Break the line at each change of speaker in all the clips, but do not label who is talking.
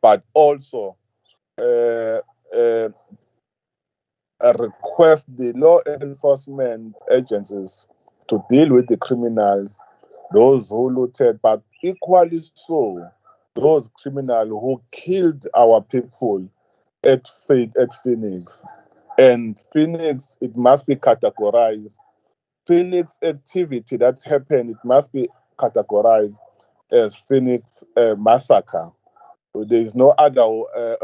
but also uh, uh, request the law enforcement agencies to deal with the criminals, those who looted, but equally so, those criminals who killed our people at Phoenix. And Phoenix, it must be categorized. Phoenix activity that happened, it must be categorized as Phoenix massacre. There is no other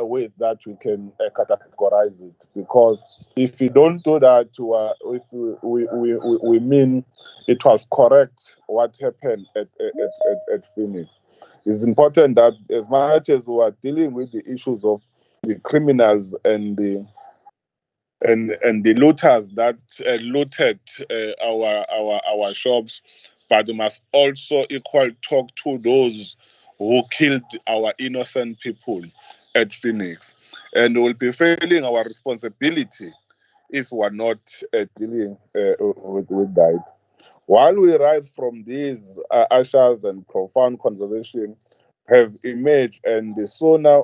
way that we can categorize it, because if we don't do that, if we mean it was correct what happened at Phoenix. It's important that as much as we are dealing with the issues of the criminals and the looters that looted our shops, but we must also equal talk to those who killed our innocent people at Phoenix, and we'll be failing our responsibility if we're not dealing with that. While we rise from these ushers and profound conversation have emerged, and the sooner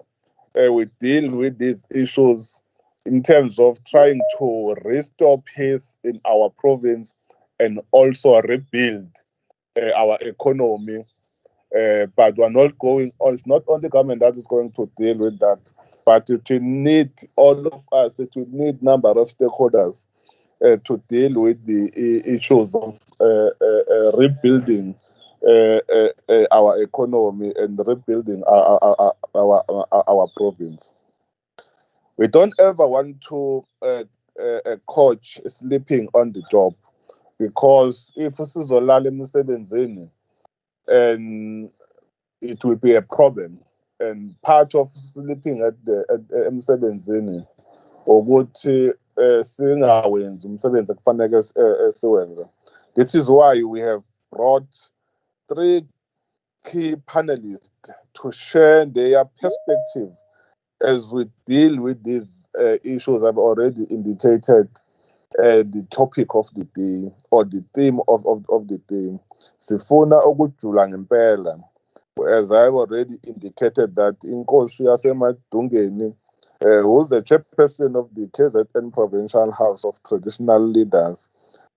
we deal with these issues in terms of trying to restore peace in our province and also rebuild our economy. But we're not going on, it's not only government that is going to deal with that, but it will need all of us, it will need number of stakeholders to deal with the issues of rebuilding our economy and rebuilding our province. We don't ever want to coach sleeping on the job, because if sizolala emsebenzini, and it will be a problem. And part of sleeping at emsebenzini ukuthi singawenzi umsebenzi ekufanele siwenze. This is why we have brought 3 key panelists to share their perspective as we deal with these issues. I've already indicated the topic of the day, or the theme of the day. Sifuna ukujula ngempela. As I've already indicated that inkosi yaseMadungeni, who's the chairperson of the KZN Provincial House of Traditional Leaders,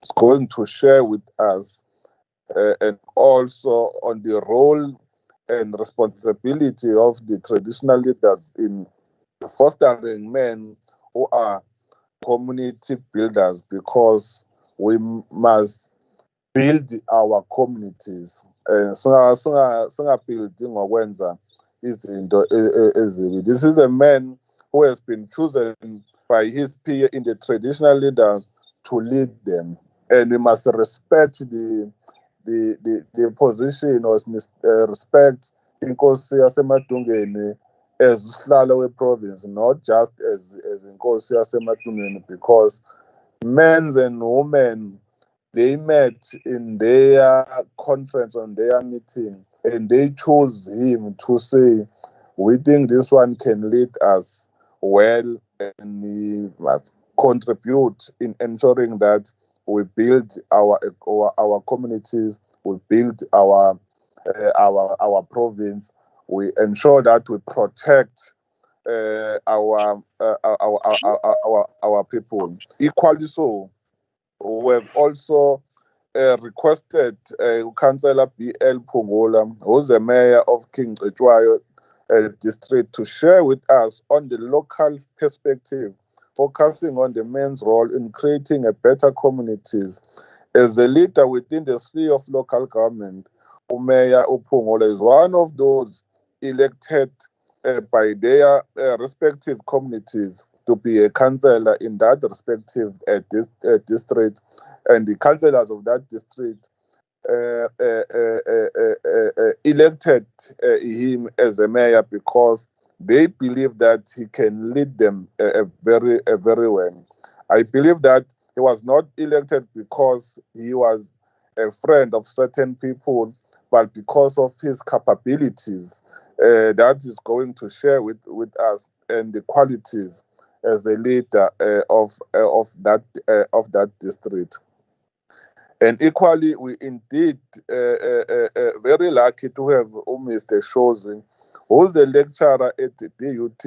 is going to share with us and also on the role and responsibility of the traditional leaders in fostering men who are community builders, because we must build our communities. Singabuildi ngokwenza izinto ezibi. This is a man who has been chosen by his peer in the traditional leader to lead them, and we must respect the position, or respect inkosi yaseMadungeni as usihlalo we-province, not just as inkosi yaseMadungeni, because men and women, they met in their conference, on their meeting, and they chose him to say, we think this one can lead us well, and he must contribute in ensuring that we build our communities, we build our province, we ensure that we protect our people. Equally so, we have also requested Councillor B.L. Pungola, who's the mayor of King Cetshwayo district, to share with us on the local perspective, focusing on the men's role in creating a better communities. As a leader within the sphere of local government, Mayor Upungola is one of those elected by their respective communities to be a councillor in that respective district, and the councillors of that district elected him as a mayor because they believe that he can lead them very well. I believe that he was not elected because he was a friend of certain people, but because of his capabilities that is going to share with us, and the qualities as the leader of that district. And equally, we indeed very lucky to have Mr. Shozi, who's a lecturer at the DUT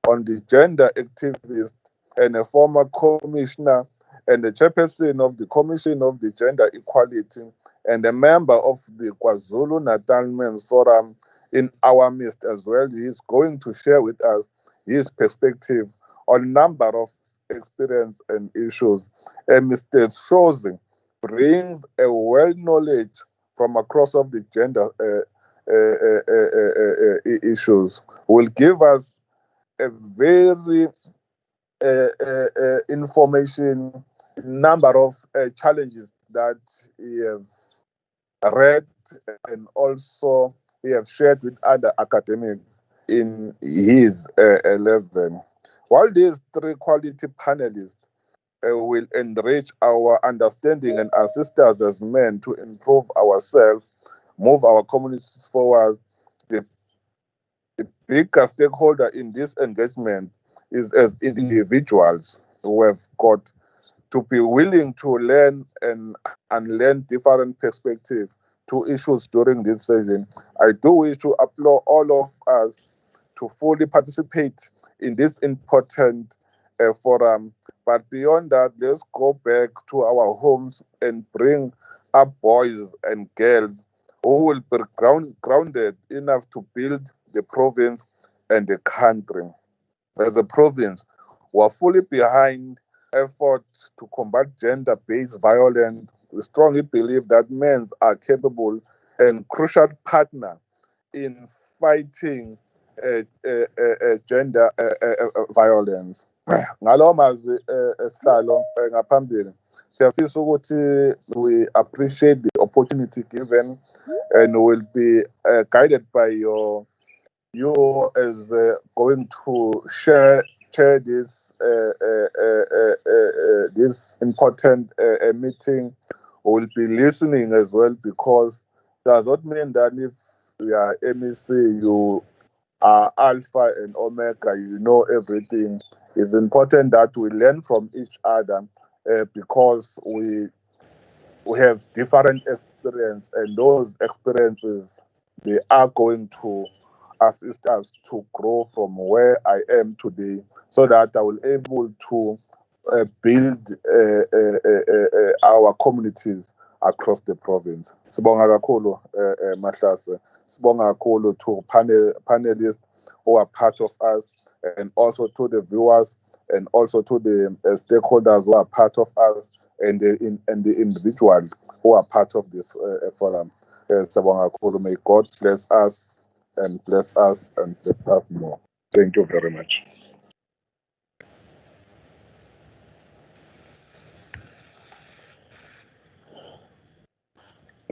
on the gender activist and a former commissioner and the chairperson of the Commission of the Gender Equality and a member of the KwaZulu-Natal Men's Forum in our midst as well. He is going to share with us his perspective on a number of experience and issues. And Mr. Shozi brings a well knowledge from across of the gender issues, will give us a very information number of challenges that he have read and also he have shared with other academics in his level. While these three quality panelists will enrich our understanding and assist us as men to improve ourselves, move our communities forward, the bigger stakeholder in this engagement is as individuals who have got to be willing to learn and unlearn different perspectives to issues during this session. I do wish to applaud all of us to fully participate in this important forum. But beyond that, let's go back to our homes and bring up boys and girls who will be grounded enough to build the province and the country. As a province, we are fully behind efforts to combat gender-based violence. We strongly believe that men are capable and crucial partner in fighting gender violence. Ngalo mazwi esihlalo ngaphambili siyafisa ukuthi we appreciate the opportunity given and will be guided by you as going to share this this important meeting. Will be listening as well, because does not mean that if you are MEC you are alpha and omega, you know everything. It's important that we learn from each other because we have different experience, and those experiences, they are going to assist us to grow from where I am today, so that I will able to build our communities across the province. Sibonga kakhulu Mahlase. Sibonga kakhulu to panelists who are part of us, and also to the viewers, and also to the stakeholders who are part of us, and the individuals who are part of this forum. Sibonga kakhulu. May God bless us and bless us and bless us more. Thank you very much.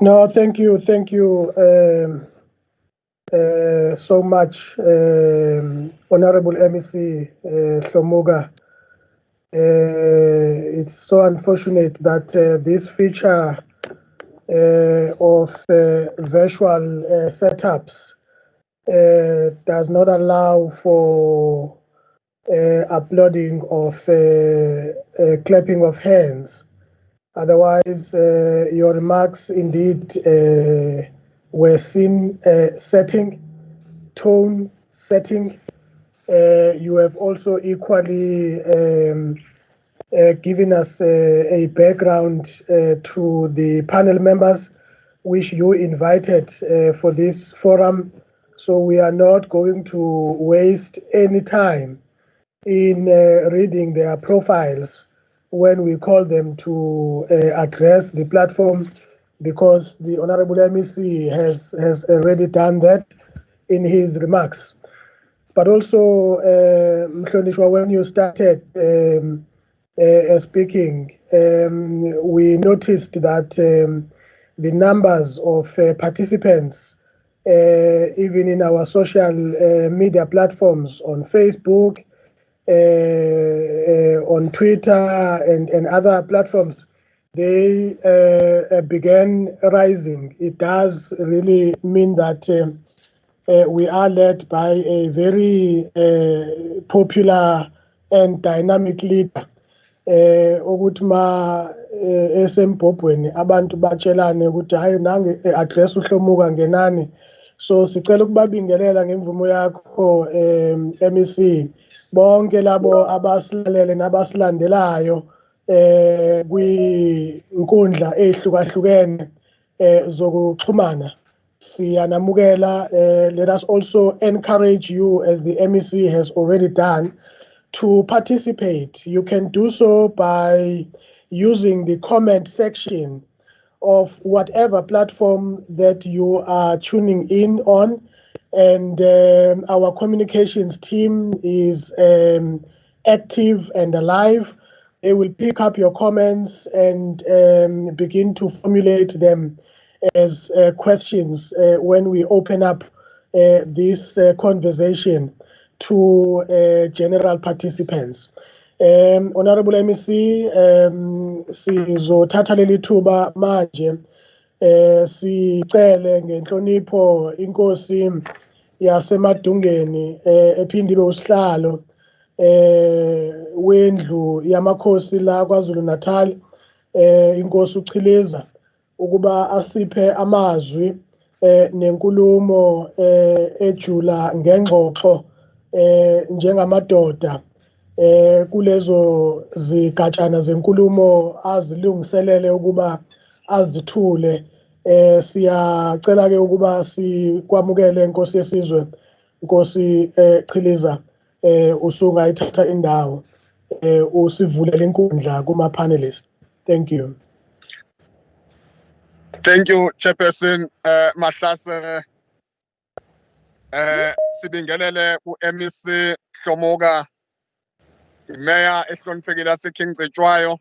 No, thank you so much, Honorable MEC Hlomuka. It's so unfortunate that this feature of virtual setups does not allow for uploading of clapping of hands. Otherwise, your remarks indeed were seen setting, tone setting. You have also equally given us a background to the panel members which you invited for this forum. So we are not going to waste any time in reading their profiles when we call them to address the platform, because the Honorable MEC has already done that in his remarks. But also, Mhlonishwa, when you started speaking, we noticed that the numbers of participants, even in our social media platforms on Facebook, on Twitter and other platforms, they began rising. It does really mean that we are led by a very popular and dynamic leader. Ukuthi ma esempopweni abantu batshelane ukuthi hayi nange address uHlomuka ngenani, So sicela ukubabingelela ngemvumo yakho MEC bonke labo abasilalele nabasilandelayo kwinkundla ehlukahlukene zokuxhumana. Siyanamukela. Let us also encourage you, as the MEC has already done, to participate. You can do so by using the comment section of whatever platform that you are tuning in on, and our communications team is active and alive. They will pick up your comments and begin to formulate them as questions when we open up this conversation to general participants. Honorable MEC, sizothatha leli thuba manje sicele ngenhlonipho inkosi yaseMadungeni ephinde ibe usihlalo wendlu yamakhosi la KwaZulu Natal, inkosi uChiliza, ukuba asiphe amazwi nenkulumo ejula ngengxoxo njengamadoda kulezo zigatshana zenkulumo azilungiselele ukuba azithule. Siyacela ke ukuba sikwamukele Nkosi yesizwe, Nkosi Chiliza, usungayithatha indawo usivulele inkundla kuma panelists. Thank you.
Thank you, Chairperson Mahlase. Sibingelele ku-MEC Hlomuka, Mayor ehloniphekile yaseKingcetshwayo,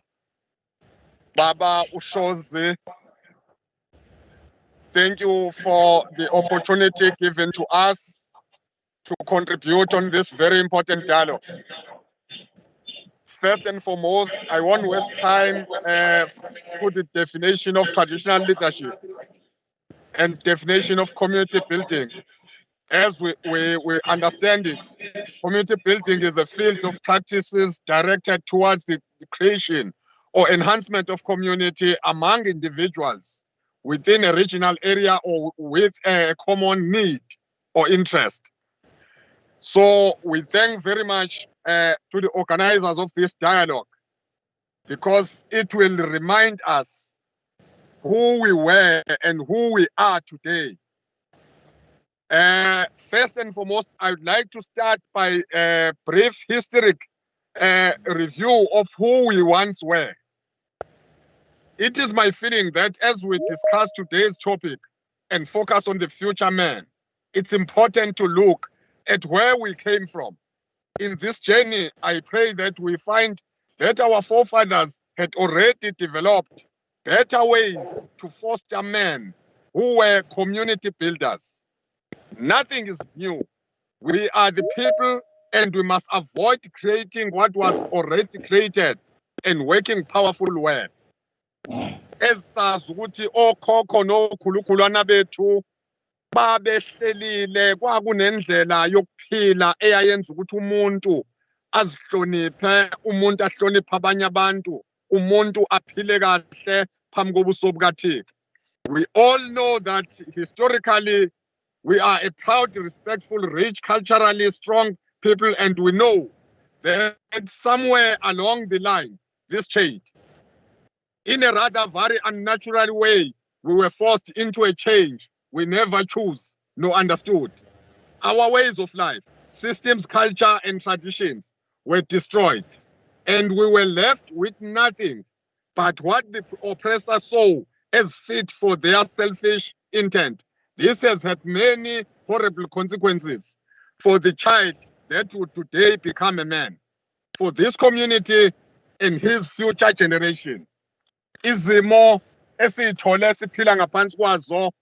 Baba Ushozi. Thank you for the opportunity given to us to contribute on this very important dialogue. First and foremost, I won't waste time for the definition of traditional leadership and definition of community building. As we understand it, community building is a field of practices directed towards the creation or enhancement of community among individuals within a regional area or with a common need or interest. So we thank very much to the organizers of this dialogue, because it will remind us who we were and who we are today. First and foremost, I would like to start by a brief historic review of who we once were. It is my feeling that as we discuss today's topic and focus on the future man, it's important to look at where we came from. In this journey, I pray that we find that our forefathers had already developed better ways to foster men who were community builders. Nothing is new. We are the people, and we must avoid creating what was already created and working powerful well. Esazi ukuthi okhokho nokhulukhulwana bethu babehlelile kwakunendlela yokuphila eyayenza ukuthi umuntu azihloniphe, umuntu ahloniphe abanye abantu, umuntu aphile kahle phambi kobuso bukaThixo. We all know that historically we are a proud, respectful, rich, culturally strong people, and we know that somewhere along the line this changed. In a rather very unnatural way, we were forced into a change we never chose nor understood. Our ways of life, systems, culture, and traditions were destroyed, and we were left with nothing but what the oppressor saw as fit for their selfish intent. This has had many horrible consequences for the child that would today become a man, for this community and his future generation. Izimo esithole siphila ngaphansi kwazo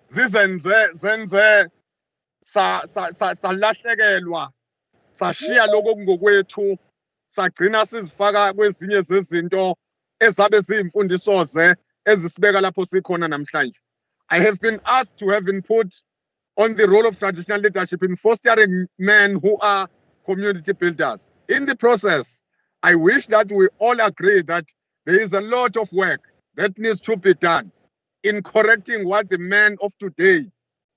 zenze salahlekelwa, sashiya lokho ngokwethu, sagcina sizifaka kwezinye zezinto ezabe ziyimfundisoze ezisibeka lapho sikhona namhlanje. I have been asked to have input on the role of traditional leadership in fostering men who are community builders. In the process, I wish that we all agree that there is a lot of work that needs to be done in correcting what the men of today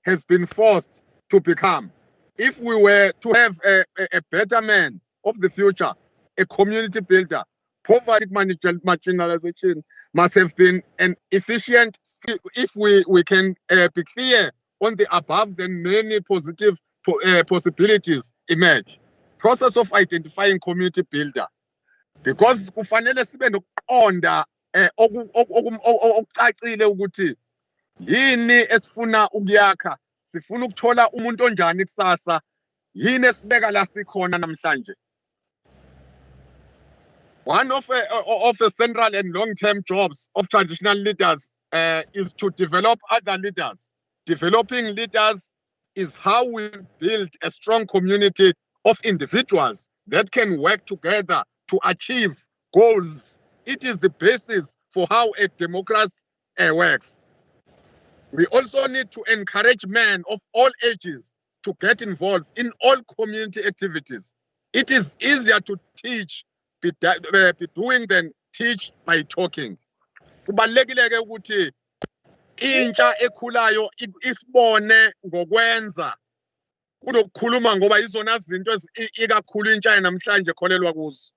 has been forced to become. If we were to have a better man of the future, a community builder, poverty marginalization must have been an efficient. If we can be clear on the above, then many positive possibilities emerge. Process of identifying community builder, because kufanele sibe nokuqonda okucacile ukuthi yini esifuna ukuyakha, sifuna ukuthola umuntu onjani kusasa, yini esibeka la sikhona namhlanje. One of the central and long-term jobs of traditional leaders is to develop other leaders. Developing leaders is how we build a strong community of individuals that can work together to achieve goals. It is the basis for how a democracy works. We also need to encourage men of all ages to get involved in all community activities. It is easier to teach be doing than teach by talking. Kubalulekile ukuthi intsha ekhulayo isibone ngokwenza kunokukhuluma ngoba izona zinto ikakhulu intsha namhlanje kholelwa kuzo.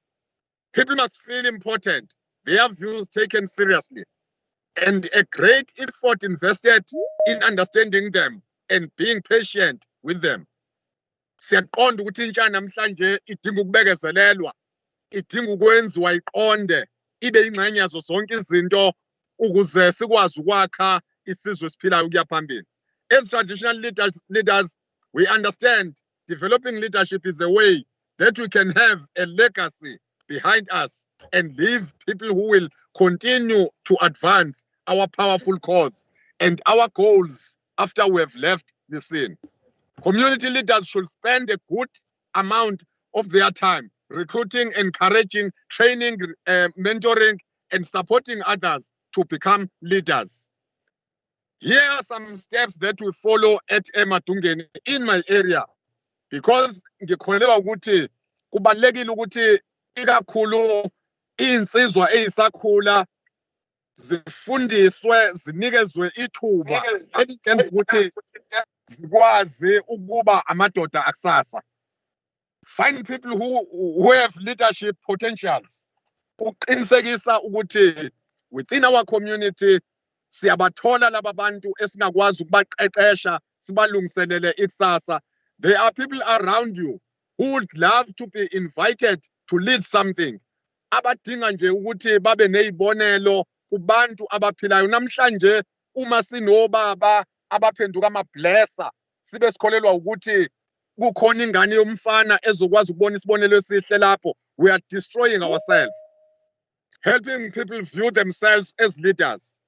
People must feel important, their views taken seriously, and a great effort invested in understanding them and being patient with them. Siyaqonda ukuthi intsha namhlanje idinga ukubekezelelwa, idinga ukwenziwa iqonde, ibe ingxenye yazo zonke izinto ukuze sikwazi ukwakha isizwe esiphilayo ukuya phambili. As traditional leaders, we understand developing leadership is a way that we can have a legacy behind us and leave people who will continue to advance our powerful cause and our goals after we have left the scene. Community leaders should spend a good amount of their time recruiting, encouraging, training, mentoring, and supporting others to become leaders. Here are some steps that we follow at Emadungeni in my area, because ngikholelwa ukuthi kubalekile ukuthi ikakhulu insizwa eyisakhula zifundiswe, zinikezwe ithuba elidenza ukuthi zikwazi ukuba amadoda akusasa. Find people who have leadership potentials. Uqinisekisa ukuthi within our community siyabathola laba bantu esingakwazi ukubaqeqesha sibalungiselele ikusasa. There are people around you who would love to be invited to lead something. Abadinga nje ukuthi babe nezibonelo kubantu abaphilayo. Namhlanje uma sinobaba abaphenduka ama-blesser, sibe sikholelwa ukuthi kukhona ingane yomfana ezokwazi ukubona isibonelo esihle lapho, we are destroying ourselves. Helping people view themselves as leaders.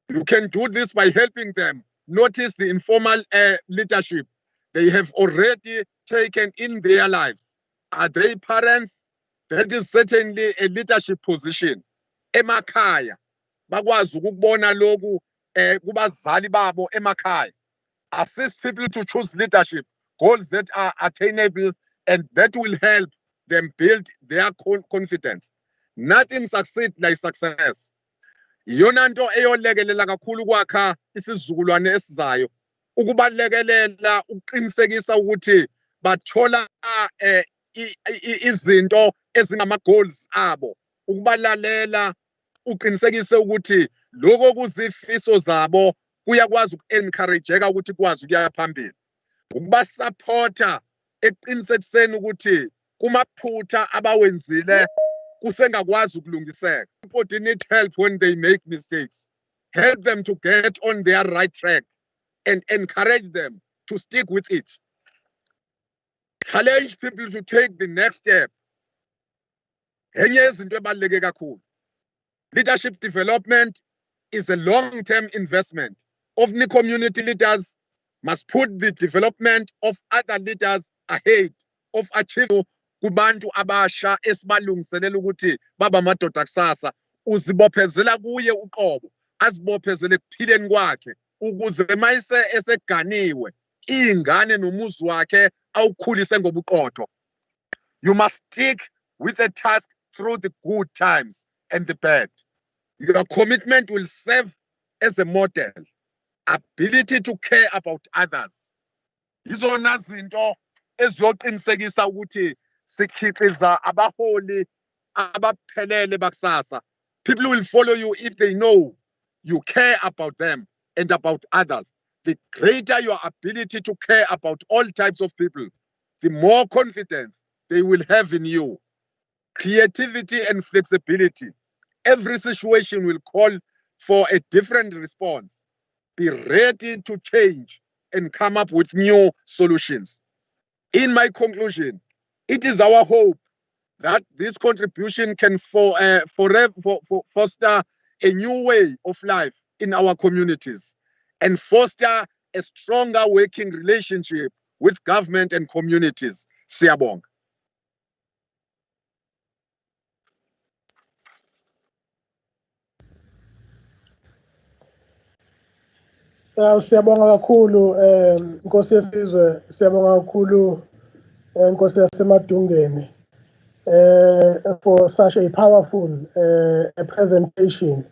You can do this by helping them notice the informal leadership they have already taken in their lives. Are they parents? That is certainly a leadership position. Emakhaya bakwazi ukubona lokhu kubazali babo emakhaya. Assist people to choose leadership, goals that are attainable and that will help them build their confidence. Nothing succeeds like success. Iyona nto eyolekelela kakhulu kwakha isizukulwane esizayo, ukubalekelela ukuqinisekisa ukuthi bathola izinto ezingama goals abo, ukubalalela uqinisekise ukuthi lokho kuzifiso zabo kuyakwazi uku-encourageka ukuthi kwazi ukuya phambili. Ukubasupporta eqinisekiseni ukuthi kumaphutha abawenzile kusengakwazi ukulungiseka. People need help when they make mistakes. Help them to get on their right track and encourage them to stick with it. Challenge people to take the next step. Enye izinto ebaluleke kakhulu. Leadership development is a long-term investment. Often community leaders must put the development of other leaders ahead of achieving kubantu abasha esibalungiselela ukuthi baba madoda kusasa. Uzibophezela kuye uqobo, azibophezele kuphileni kwakhe ukuze mayise eseganiwe ingane nomuzi wakhe awukhulise ngobuqotho. You must stick with the task through the good times and the bad. Your commitment will serve as a model. ability to care about others. Izona zinto eziyoqinisekisa ukuthi sikhiqiza abaholi abaphelele bakusasa. People will follow you if they know you care about them and about others. The greater your ability to care about all types of people, the more confidence they will have in you. Creativity and flexibility. Every situation will call for a different response. Be ready to change and come up with new solutions. In my conclusion, it is our hope that this contribution can foster a new way of life in our communities and foster a stronger working relationship with government and communities. Siyabonga.
Siyabonga kakhulu Nkosi yesizwe, siyabonga kakhulu Nkosi yaseMadungeni for such a powerful presentation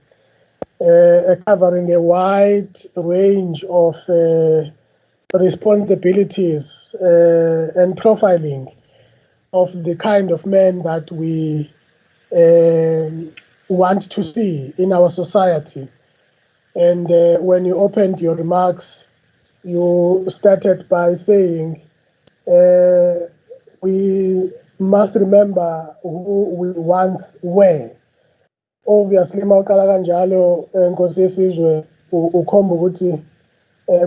covering a wide range of responsibilities and profiling of the kind of men that we want to see in our society. And when you opened your remarks, you started by saying we must remember who we once were. Obviously, mawuqala kanjalo Nkosi yesizwe ukhomba ukuthi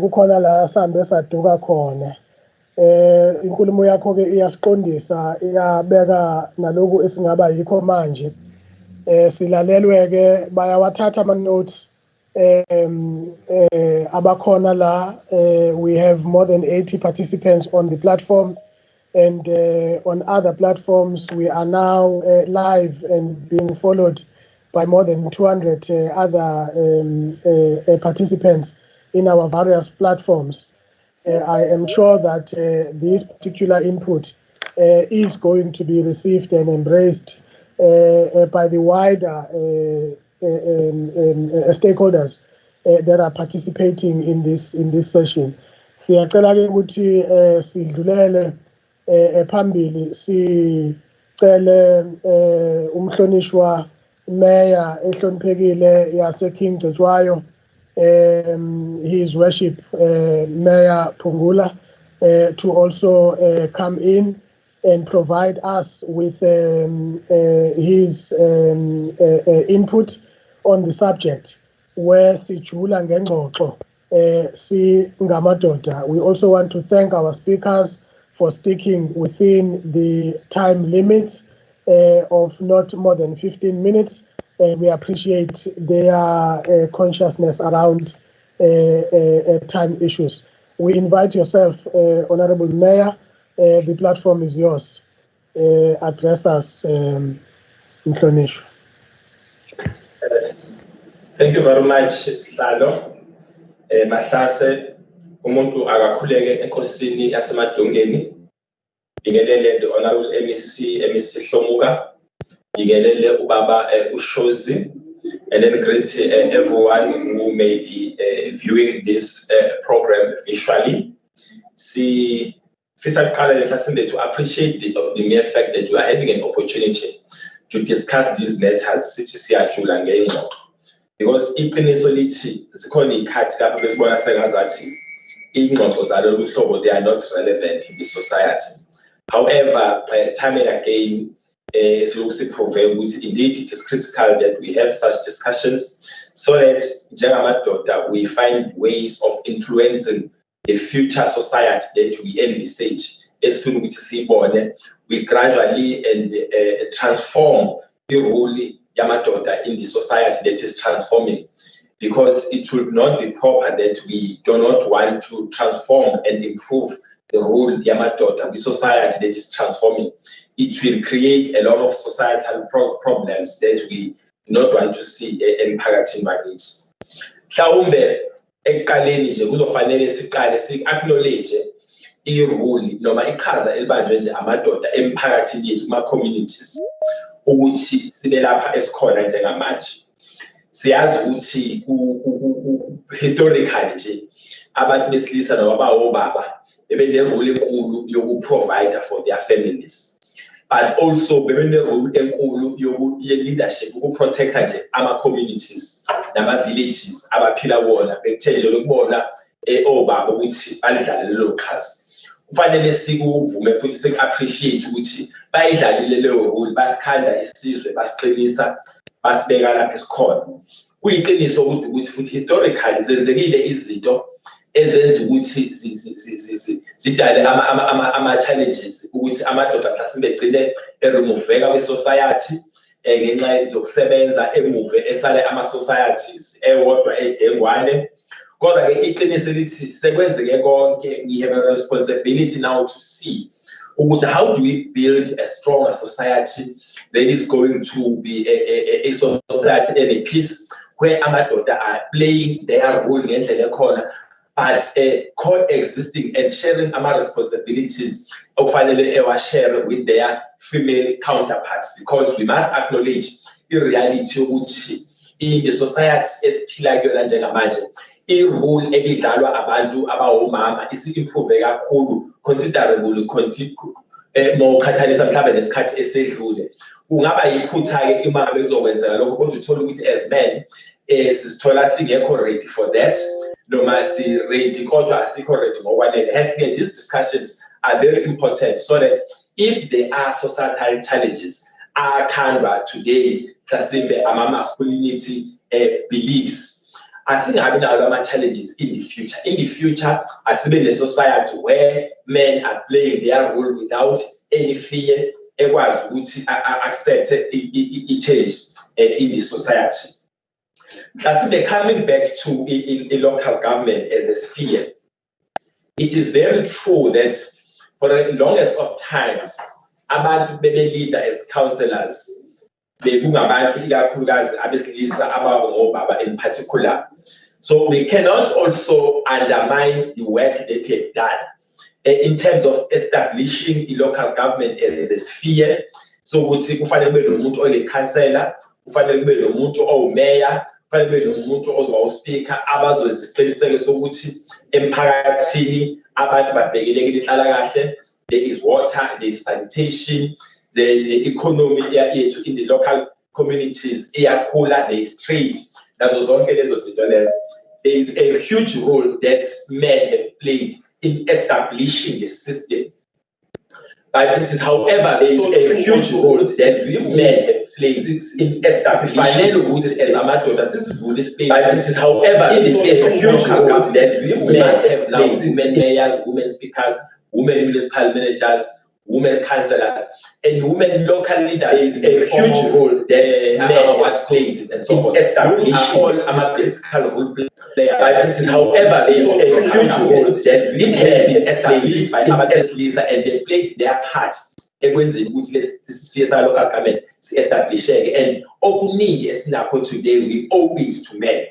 kukhona la sambe saduka khona. Inkulumo yakho ke iyasiqondisa, iyabeka naloku esingaba yikho manje. Silalelwe ke bayawathatha ama notes abakhona la. We have more than 80 participants on the platform, and on other platforms we are now live and being followed by more than 200 other participants in our various platforms. I am sure that this particular input is going to be received and embraced by the wider stakeholders that are participating in this session. Siyacela ke ukuthi sidlulele phambili sicele umhlonishwa Mayor ehloniphekile yase King Cetshwayo, His Worship Mayor Phungula, to also come in and provide us with his input on the subject, where sijula ngengxoxo singamadoda. We also want to thank our speakers for sticking within the time limits of not more than 15 minutes. We appreciate their consciousness around time issues. We invite yourself, Honorable Mayor, the platform is yours. Address us, Mhlonishwa.
Thank you very much, Sihlalo. Mahlase, umuntu akakhuleke enkosini yaseMadungeni. Bingelele the Honorable MEC Hlomuka. Bingelele ubaba Ushozi. And then greet everyone who may be viewing this program visually. To appreciate the mere fact that you are having an opportunity to discuss these matters, because they are not relevant in the society. However, time and again, indeed it is critical that we have such discussions so that we find ways of influencing the future society that we envisage. As we gradually and transform the role Yamadoda in the society that is transforming, because it will not be proper that we do not want to transform and improve the role Yamadoda, the society that is transforming. It will create a lot of societal problems that we do not want to see emphakathini bakithi. Mhlawumbe ekuqaleni nje kuzofanele siqale si-acknowledge i-role noma iqhaza elibanjwe nje amadoda emphakathini yethu kuma-communities ukuthi sibe lapha esikhona njengamanje. siyazi ukuthi historically nje abantu besilisa nabobaba bebe-role enkulu yoku-provide for their families, but also bebe-role enkulu ye-leadership uku-protecta nje ama-communities nama-villages abaphila kuwona bekuthenjelwe kubona obaba ukuthi balidlale lelo qhaza. Kufanele sikuvume futhi siku-appreciate ukuthi bayidlalile leyo role, basikhanda isizwe, basiqinisa, basibeka lapha esikhona. Kuyiqiniso ukuthi futhi historically zenzekile izinto ezenza ukuthi zidale ama-challenges ukuthi amadoda mhlawumbe begcine eremuveka kwi-society ngenxa zokusebenza emuve esale ama-societies ewodwa edengwane. Kodwa-ke iqiniso lithi sekwenzeke konke, we have a responsibility now to see ukuthi how do we build a stronger society that is going to be a society and a peace where amadoda are playing their role ngendlela ekhona, but coexisting and sharing our responsibilities share with their female counterparts, because we must acknowledge the reality in the society esiphila kuyona njengamanje i-role ebidlalwa abantu abawomama isi-improve kakhulu considerably mawuqhathanisa mhlawumbe nesikhathi esedlule. Kungaba yiphutha-ke uma ngabe kuzokwenzeka lokho, kodwa uthole ukuthi as men sizithola singekho ready for that, noma si-ready kodwa asikho ready ngokwanele. Hence-ke these discussions are very important so that if there are societal challenges akhandwa today mhlawumbe ama-masculinity beliefs, asingabi nawo ama-challenges in the future. In the future, asibe ne-society where men are playing their role without any fear, ekwazi ukuthi accept i-change in the society. Mhlawumbe coming back to a local government as a sphere, it is very true that for the longest of times, abantu bebe-leader as councillors, bekungabantu ikakhulukazi abesilisa abangobaba in particular. So we cannot also undermine the work that they've done in terms of establishing the local government as a sphere. So ukuthi kufanele kube nomuntu ole-councillor, kufanele kube nomuntu owu-mayor, kufanele kube nomuntu ozoba u-speaker abazokwenza isiqiniseko sokuthi emphakathini abantu babhekelekile inhlalakahle. There is water, there is sanitation, the economy yethu in the local communities iyakhula, there is trade. Nazo zonke lezo zinto lezo. There is a huge role that men have played in establishing the system. But it is, however, there is a huge role that men have played in establishing the system. But it is, however, it is a huge role that men have now women mayors, women speakers, women municipal managers, women councillors, and women local leaders. There is a huge role that men plays and so forth. Those are all critical role players. But it is, however, there is a huge role that it has been established by Lisa, and they played their part. This is local government establishing, and okuningi esinakho today we owe it to men.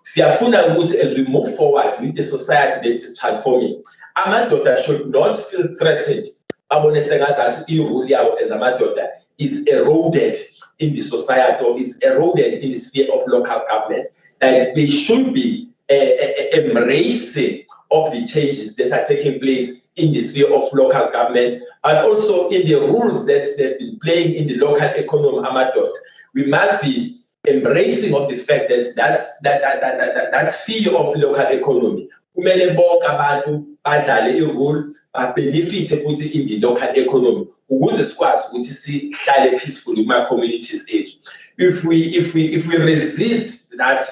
Siyafuna ukuthi as we move forward with the society that is transforming, amadoda should not feel threatened. Abone sengazathi irole yabo as amadoda is eroded in the society or is eroded in the sphere of local government. Like they should be embracing of the changes that are taking place in the sphere of local government, and also in the rules that they've been playing in the local economy. Amadoda, we must be embracing of the fact that sphere of local economy. Kumele bonke abantu badlale irole benefit futhi in the local economy ukuze sikwazi ukuthi sihlale peacefully kuma communities ethu. If we resist that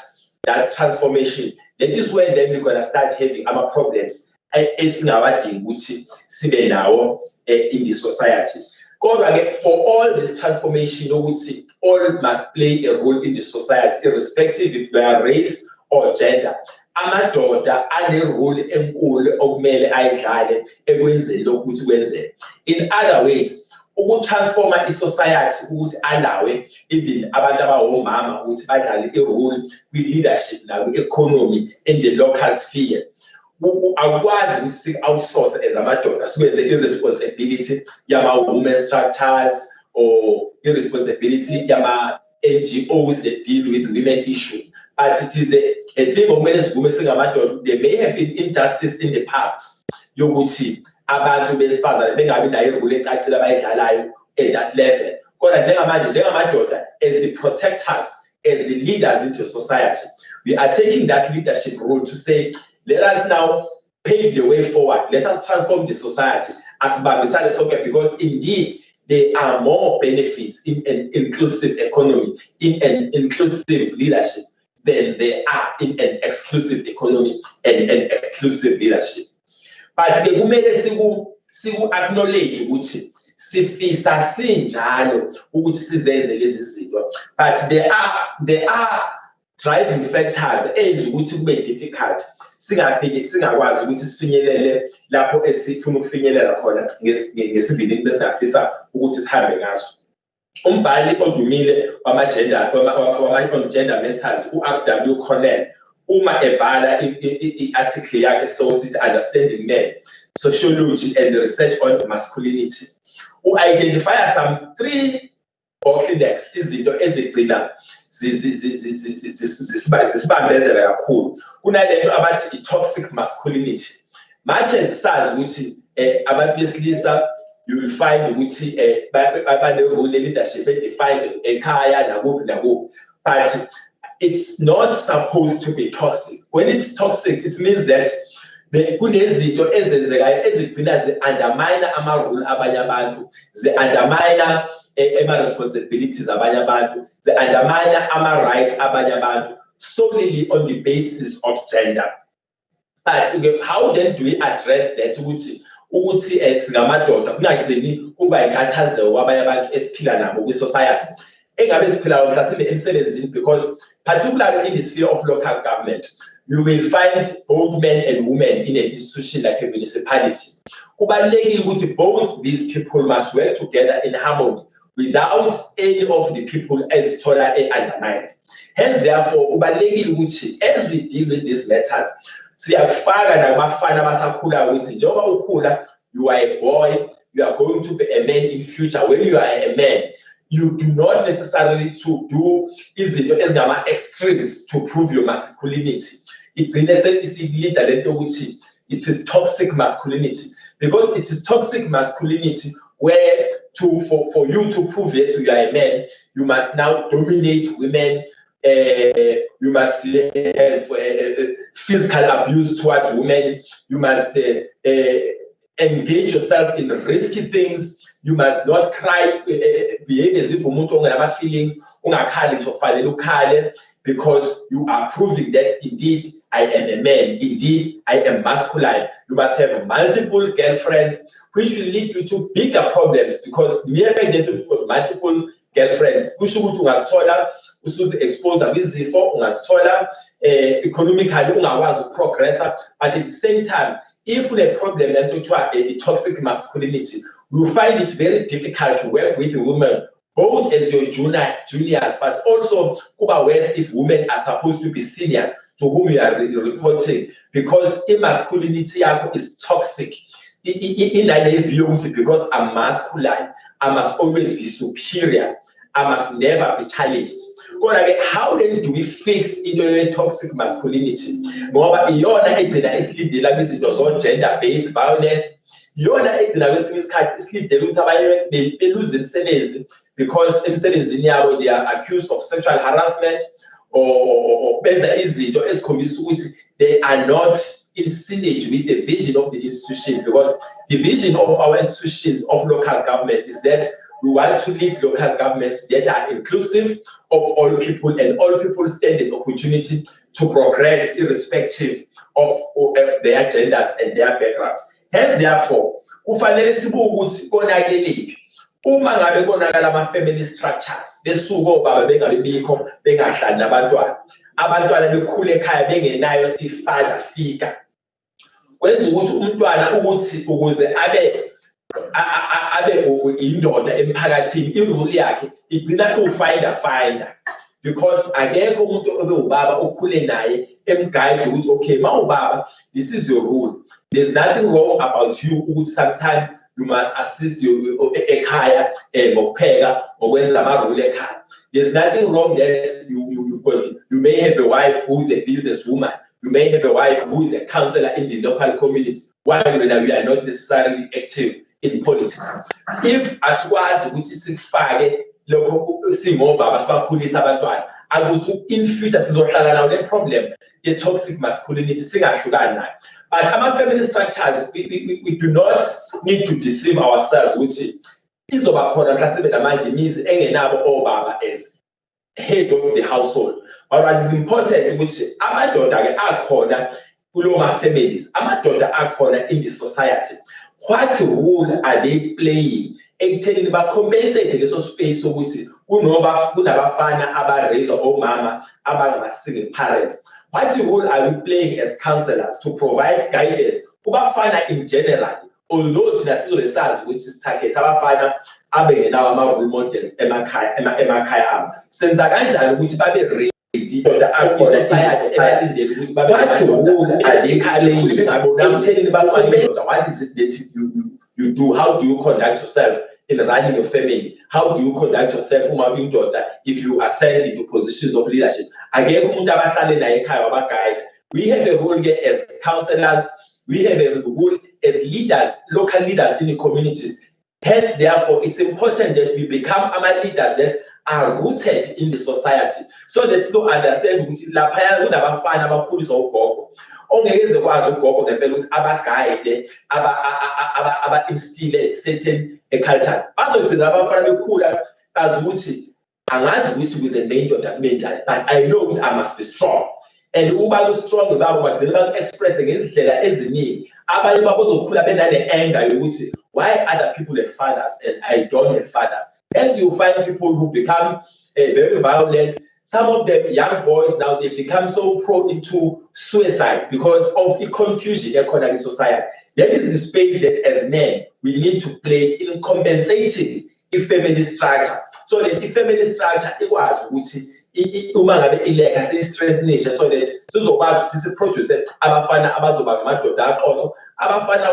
transformation, that is when then we're going to start having our problems esingawadingi ukuthi sibe nawo in the society. Kodwa for all this transformation, ukuthi all must play a role in the society, irrespective if they are race or gender. Amadoda ane-role enkulu okumele ayidlale ekwenzeni lokhu ukuthi kwenzeke. In other ways, ukutransforma i-society ukuthi alawe even abantu abawomama ukuthi badlale i-role kwi-leadership nakwi-economy in the local sphere. Akwazi ukuthi sik-outsource as amadoda sikwenze i-responsibility yama-women structures or i-responsibility NGOs that deal with women issues. But it is a thing of many women. There may have been injustice in the past. You would see abantu besifazane bengabi nayo irole ecacile abayidlalayo at that level. Kodwa njengamadoda, as the protectors, as the leaders into society, we are taking that leadership role to say, let us now pave the way forward. Let us transform the society as Babisale Soccer, because indeed there are more benefits in an inclusive economy, in an inclusive leadership, than there are in an exclusive economy and an exclusive leadership. But kumele siku acknowledge ukuthi sifisa sinjalo ukuthi sizenze lezi zinto. But there are driving factors enze ukuthi kube difficult. Singakwazi ukuthi sifinyelele lapho esifuna ukufinyelela khona ngesivinini besingafisa ukuthi sihambe ngaso. Umbhali odumile wama-gender matters u-R.W. Cornell uma ebhala i-article yakhe sithi Understanding Men, Sociology and Research on Masculinity, u-identifya some 3 bottlenecks, izinto ezigcina zisibambezela kakhulu. Kunalento abathi i-toxic masculinity. Manje sazi ukuthi abantu besilisa you will find ukuthi role leadership defined ekhaya nakuphi, but it's not supposed to be toxic. When it's toxic, it means that kunezinto ezenzekayo ezigcina zi-undermine ama-rule abanye abantu, zi-undermine ama-responsibilities abanye abantu, zi-undermine ama-rights abanye abantu, solely on the basis of gender. But how then do we address that? Ukuthi singamadoda kungagcini kuba inkathazelo kwabanye abantu esiphila nabo kwi-society engabe siphila mhlawumbe emsebenzini, because particularly in the sphere of local government, you will find both men and women in an institution like a municipality. Kubalulekile ukuthi both these people must work together in harmony without any of the people ezithola undermined. Hence, therefore, kubalulekile ukuthi as we deal with these matters, siyafaka nabafana abasakhula ukuthi njengoba ukhula, you are a boy, you are going to be a man in future. When you are a man, you do not necessarily to do izinto ezingama extremes to prove your masculinity. It is toxic masculinity, because it is toxic masculinity where for you to prove that you are a man, you must now dominate women. You must have physical abuse towards women. You must engage yourself in risky things. You must not cry, behave as if umuntu ongenama feelings, ungakhali kufanele ukhale, because you are proving that indeed I am a man, indeed I am masculine. You must have multiple girlfriends, which will lead you to bigger problems, because the mere fact that you've got multiple girlfriends, kusho ukuthi ungazithola usuzi-expose kwizifo, ungazithola economically ungakwazi ukuprogressa. But at the same time, if you have a problem that a toxic masculinity, you find it very difficult to work with the women, both as your juniors, but also kuba worse if women are supposed to be seniors to whom you are reporting, because masculinity is toxic. In that view, because I'm masculine, I must always be superior, I must never be challenged. How then do we fix into toxic masculinity? Ngoba iyona edina isilidela kwizinto zo gender-based violence, iyona edina kwesinye isikhathi isilidela ukuthi abanye beluze imisebenzi because emsebenzini yabo they are accused of sexual harassment or benza izinto ezikhombisa ukuthi they are not in synergy with the vision of the institution, because the vision of our institutions of local government is that we want to lead local governments that are inclusive of all people, and all people stand an opportunity to progress irrespective of their genders and their backgrounds. Hence, therefore, kufanele sibuke ukuthi konakeliphi uma ngabe konakala ama-family structures besuko baba bengabe bikho bengahlali nabantwana, abantwana bekhule ekhaya bengenayo i-father figure, kwenza ukuthi umntwana ukuthi ukuze abe indoda emphakathini, irule yakhe igcina finder, because akekho umuntu obe ubaba okhule naye emguide ukuthi okay, ma ubaba, this is your rule. There's nothing wrong about you ukuthi sometimes you must assist ekhaya ngokupheka ngokwenza amarule ekhaya. There's nothing wrong that you may have a wife who is a businesswoman, you may have a wife who is a councillor in the local community, while we are not necessarily active in politics. If asikwazi ukuthi sifake lokho singobaba sibakhulisa abantwana, akuthi in future sizohlala nawo le problem ye toxic masculinity singahlukani nayo. But ama-family structures, we do not need to deceive ourselves ukuthi izoba khona mhlawumbe namanje imizi engenabo obaba as head of the household. But what is important ukuthi amadoda ke akhona kulo ma-families, amadoda akhona in the society. What role are they playing ekuthenini ba-compensate leso space sokuthi kunabafana aba-raiswa omama abangama-single parents? What role are we playing as councillors to provide guidance kubafana in general? Although thina sizobe sazi ukuthi sithagethe abafana abengenawo ama-role models emakhaya abo, senza kanjani ukuthi babe ready i-society ebalindele ukuthi babe what is it that you do? How do you conduct yourself in running your family? How do you conduct yourself if you ascend into positions of leadership? We have a role here as councillors, we have a role as leaders, local leaders in the communities. Hence, therefore, it's important that we become leaders that are rooted in the society, so that you understand which is ongeze kwazi ugogo ngempela ukuthi abaguide aba-instille certain culture. Bazogcina abafana bekhula bazi ukuthi angazi ukuthi ukuze nendoda kube njani, but I know ukuthi I must be strong. And uba strong babo bagcina baku-express ngezindlela eziningi. Abanye bazokhula benane-anger yokuthi why other people have fathers and I don't have fathers. And you find people who become very violent. Some of them, young boys now, they become so prone into suicide because of the confusion in economic society. That is the space that as men, we need to play in compensating the family structure. So that the family structure, it was which legacy strengthening so that produce abafana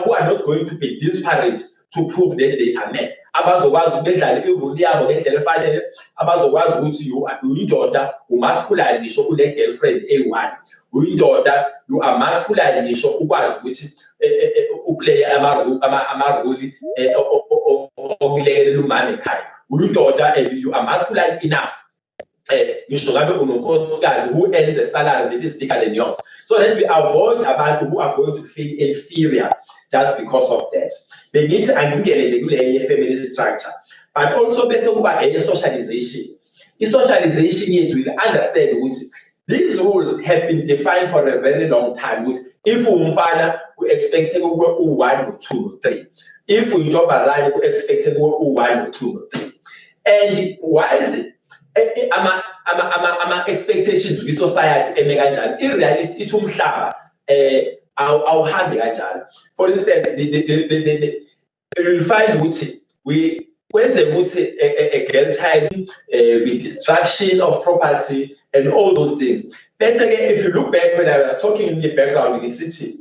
who are not going to be disparate to prove that they are men. Abazokwazi ukudlala irole yabo ngendlela efanele, abazokwazi ukuthi uyindoda umasculine ngisho kule girlfriend A1, uyindoda you are masculine ngisho ukwazi ukuthi uplay amarole okulekelela umama ekhaya, uyindoda and you are masculine enough ngisho ngabe unonkosikazi who earns a salary that is bigger than yours, so that we avoid abantu who are going to feel inferior just because of that. They need to engage in a family structure, but also base over a socialization. The socialization yet will understand which these rules have been defined for a very long time. Which if we expect to go 1 or 2 or 3, if we job as we expect to go 1 or 2 or 3, and why is it? Expectations with society in reality it will I'll hand the for instance, you'll find when they would say a girl child with destruction of property and all those things. But again, if you look back when I was talking in the background in the city,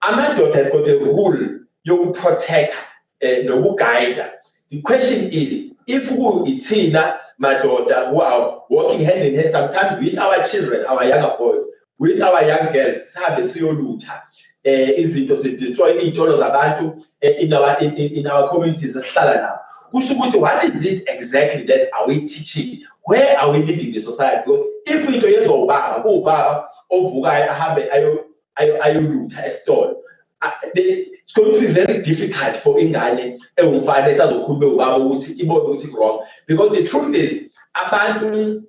Amanda has got a rule you will protect no guide her. The question is, if we my daughter who are working hand in hand sometimes with our children, our younger boys, with our young girls, izinto destroy iy'tolo zabantu in our communities esihlala now. What is it exactly that are we teaching? Where are we leading the society? Because if into yenziwa ubaba ovukayo ahambe ayolutha esitolo, it's going to be very difficult for ingane ewumfana esazokhuluma ubaba ukuthi ibone ukuthi wrong, because the truth is abantu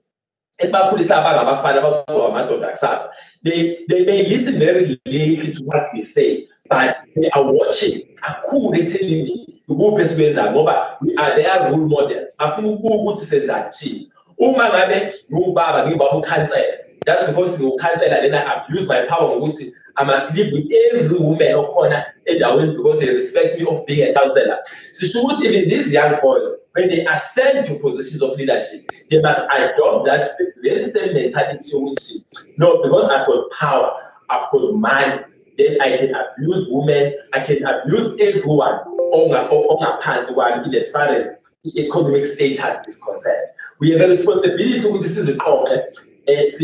esibakhulisa abangabafana abazoba amadoda kusasa, they may listen very little to what we say, but they are watching kakhulu telling me ukuphi esikwenzayo ngoba we are their role models. Bafuna ukuthi senza thini. Uma ngabe ngubaba ngibaba ukhansela, that's because ngukhansela then I abuse my power ngokuthi I must live with every woman okhona endaweni because they respect me of being a counselor. So should even these young boys, when they ascend to positions of leadership, they must adopt that very same mentality which no, because I've got power, I've got money, then I can abuse women, I can abuse everyone on pants one in as far as economic status is concerned. We have a responsibility to this is a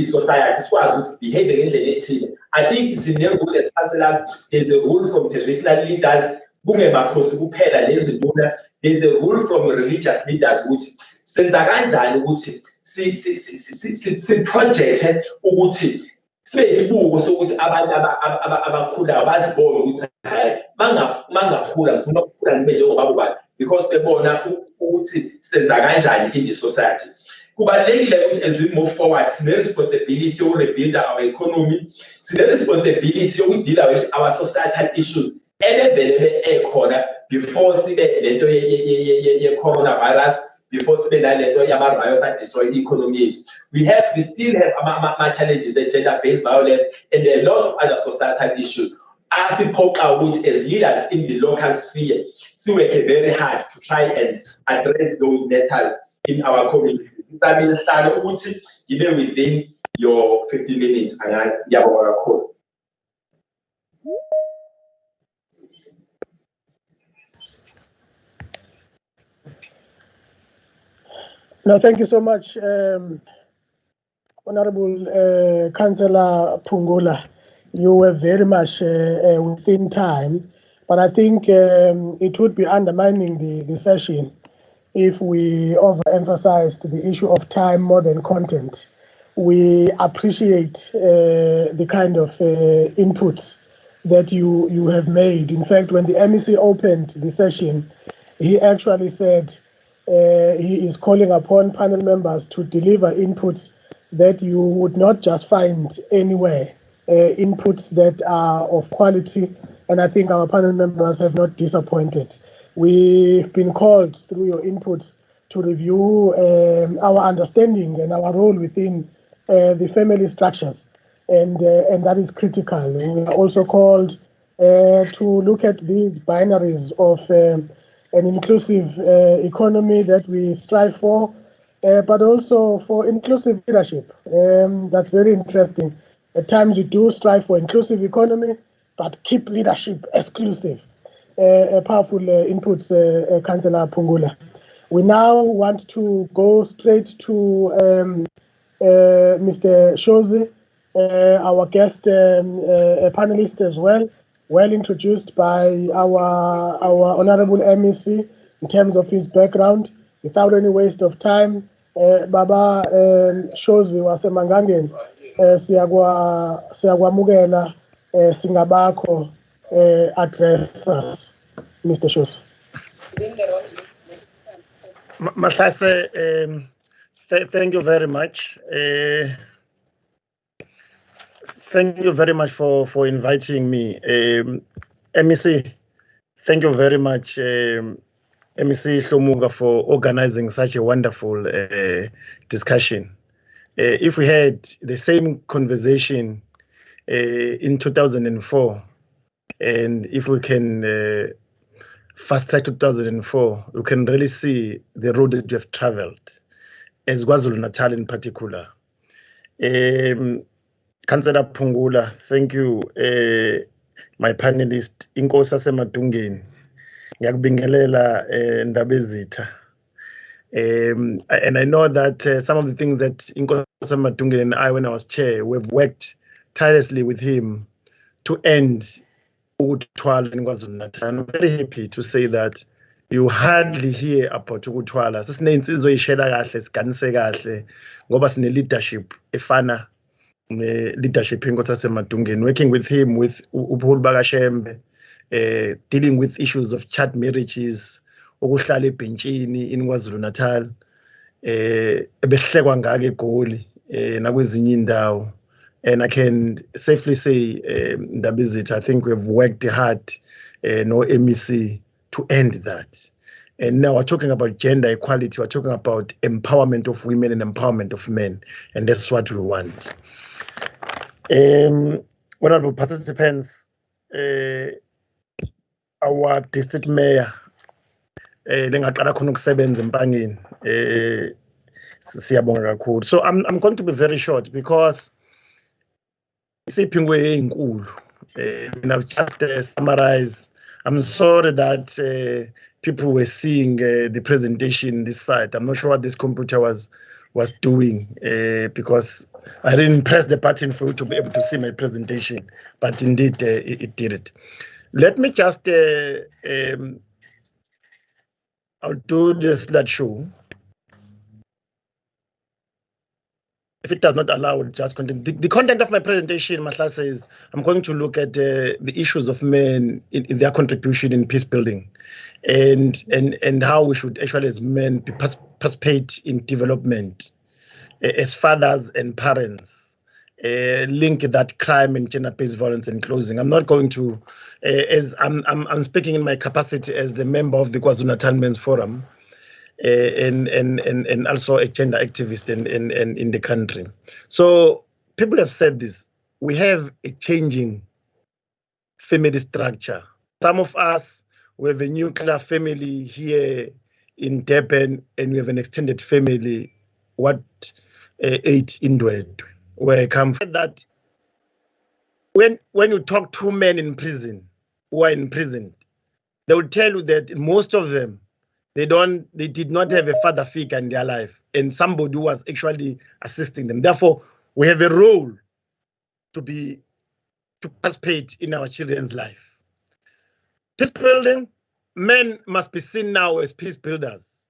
society as behaving. I think it's in their role as councillors, there's a rule from traditional leaders, there's a rule from religious leaders, which since si project ukuthi sibuko sokuthi abantu abakhulayo bazibone ukuthi hayi mangakhula ngifuna ukukhula ngibe njengobaba ubani, because bebona ukuthi senza kanjani in the society. Kubalulekile ukuthi as we move forward sine responsibility to rebuild our economy, sine responsibility yokudeal with our societal issues elevele ekhona before sibe lento ye coronavirus, before sibe nalento yama-riots that destroy the economy. We still have challenges, the gender-based violence, and a lot of other societal issues. As we poke out as leaders in the local sphere, we work very hard to try and address those matters in our community. That means even within your 50 minutes, and you have a call.
No, thank you so much, Honorable Councillor Phungula. You were very much within time, but I think it would be undermining the session if we overemphasized the issue of time more than content. We appreciate the kind of inputs that you have made. In fact, when the MEC opened the session, he actually said he is calling upon panel members to deliver inputs that you would not just find anywhere, inputs that are of quality, and I think our panel members have not disappointed. We've been called through your inputs to review our understanding and our role within the family structures, and that is critical. We are also called to look at these binaries of an inclusive economy that we strive for, but also for inclusive leadership. That's very interesting. At times we do strive for inclusive economy, but keep leadership exclusive. Powerful inputs, Councillor Phungula. We now want to go straight to Mr. Shozi, our guest panelist as well introduced by our Honorable MEC in terms of his background. Without any waste of time, Baba Shozi wasemangangeni, siyakwamukela singabakho address us, Mr. Shozi.
Mahlase, thank you very much. Thank you very much for inviting me. MEC, thank you very much, MEC Hlomuka, for organizing such a wonderful discussion. If we had the same conversation in 2004, and if we can fast track 2004, we can really see the road that we have traveled, as KwaZulu-Natal in particular. Councillor Phungula, thank you, my panelist, Inkosi Asemadungeni, ngiyakubingelela ndaba ezitha. And I know that some of the things that Inkosi Asemadungeni and I, when I was chair, we've worked tirelessly with him to end ukuthwala in KwaZulu-Natal. I'm very happy to say that you hardly hear about ukuthwala. Sisinensizwe ishela kahle, siganise kahle, ngoba sine leadership efana leadership in Inkosi Asemadungeni, working with him, with uBuholi Bakashembe, dealing with issues of child marriages, ukuhlala ebhentshini in KwaZulu-Natal, ebehlekwa ngake eGoli nakwezinye indawo. And I can safely say, Ndabizit, I think we've worked hard, no MEC, to end that. And now we're talking about gender equality, we're talking about empowerment of women and empowerment of men, and that's what we want. Honorable participants, our district mayor, lengaqala khona ukusebenza eMpangeni, siyabonga kakhulu. So I'm going to be very short because isiphingwe ezinkulu I've just summarized. I'm sorry that people were seeing the presentation this side. I'm not sure what this computer was doing because I didn't press the button for you to be able to see my presentation, but indeed it did it. Let me just, I'll do the slideshow. If it does not allow, just content. The content of my presentation, Mahla says, I'm going to look at the issues of men in their contribution in peace building, and how we should actually, as men, participate in development as fathers and parents. Link that crime and gender-based violence in closing. I'm not going to, as I'm speaking in my capacity as the member of the KwaZulu-Natal Men's Forum. And also a gender activist in the country. So people have said this. We have a changing family structure. Some of us, we have a nuclear family here in Durban, and we have an extended family, 8 inward, where I come from. That when you talk to men in prison, who are in prison, they will tell you that most of them, they did not have a father figure in their life and somebody who was actually assisting them. Therefore, we have a role to participate in our children's life. Peace building, men must be seen now as peace builders.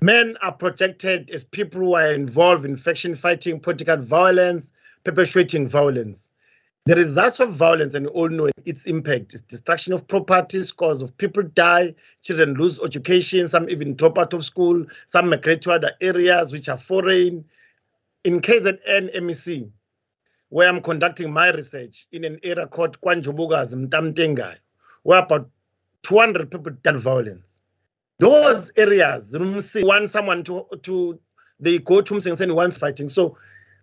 Men are projected as people who are involved in faction fighting, political violence, perpetuating violence. The results of violence, and we all know its impact, is destruction of property, scores of people die, children lose education, some even drop out of school, some migrate to other areas which are foreign. In KZN MEC, where I'm conducting my research in an area called Hlomuka'S, Mtamtengai, where about 200 people died violence. Those areas, want someone they go to Msengsen once fighting. So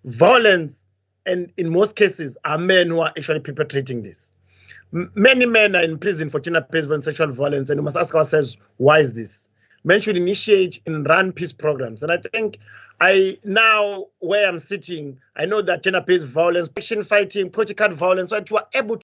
violence, and in most cases, are men who are actually perpetrating this. Many men are in prison for gender-based violence, sexual violence, and we must ask ourselves, why is this? Men should initiate and run peace programs. And I think now where I'm sitting, I know that gender-based violence, faction fighting, political violence, so that you are able